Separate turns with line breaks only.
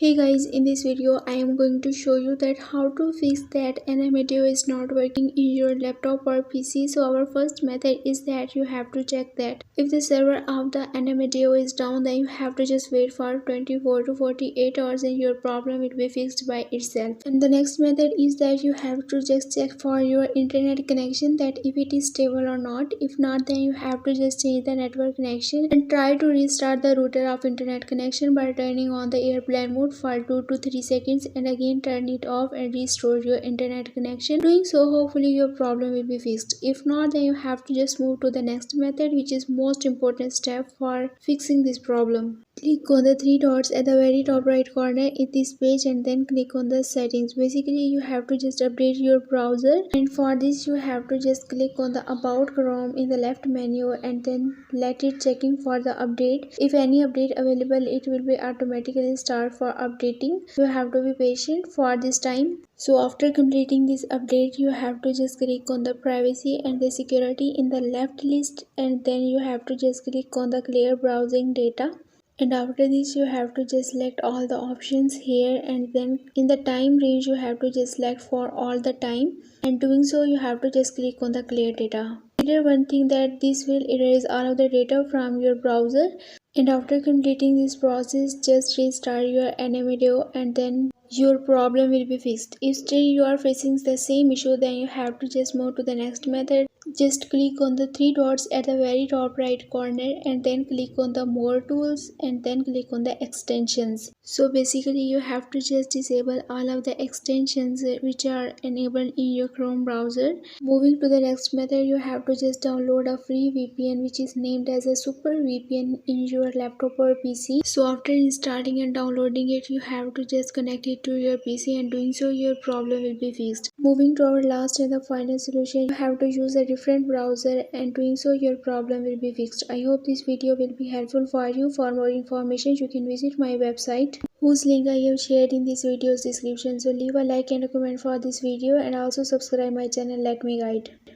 Hey guys, in this video I am going to show you that how to fix that AnimeDao is not working in your laptop or PC. So our first method is that you have to check that if the server of the AnimeDao is down, then you have to just wait for 24 to 48 hours and your problem will be fixed by itself. And the next method is that you have to just check for your internet connection that if it is stable or not. If not, then you have to just change the network connection and try to restart the router of internet connection by turning on the airplane mode for 2 to 3 seconds and again turn it off and restore your internet connection. Doing so, hopefully your problem will be fixed. If not, then you have to just move to the next method, which is most important step for fixing this problem. Click on the three dots at the very top right corner in this page and then click on the settings. Basically, you have to just update your browser, and for this you have to just click on the about Chrome in the left menu and then let it checking for the update. If any update available, it will be automatically start for updating. You have to be patient for this time. So after completing this update, you have to just click on the privacy and the security in the left list, and then you have to just click on the clear browsing data. And after this you have to just select all the options here, and then in the time range you have to just select for all the time, and doing so you have to just click on the clear data. Consider one thing that this will erase all of the data from your browser, and after completing this process just restart your AnimeDao and then your problem will be fixed. If still you are facing the same issue, then you have to just move to the next method. Just click on the three dots at the very top right corner and then click on the more tools and then click on the extensions. So basically you have to just disable all of the extensions which are enabled in your Chrome browser. Moving to the next method, you have to just download a free VPN which is named as a super VPN in your laptop or PC. So after installing and downloading it, you have to just connect it to your PC, and doing so your problem will be fixed. Moving to our last and the final solution, you have to use a different browser, and doing so your problem will be fixed. I hope this video will be helpful for you. For more information you can visit my website, whose link I have shared in this video's description. So leave a like and a comment for this video and also subscribe my channel. Let me guide.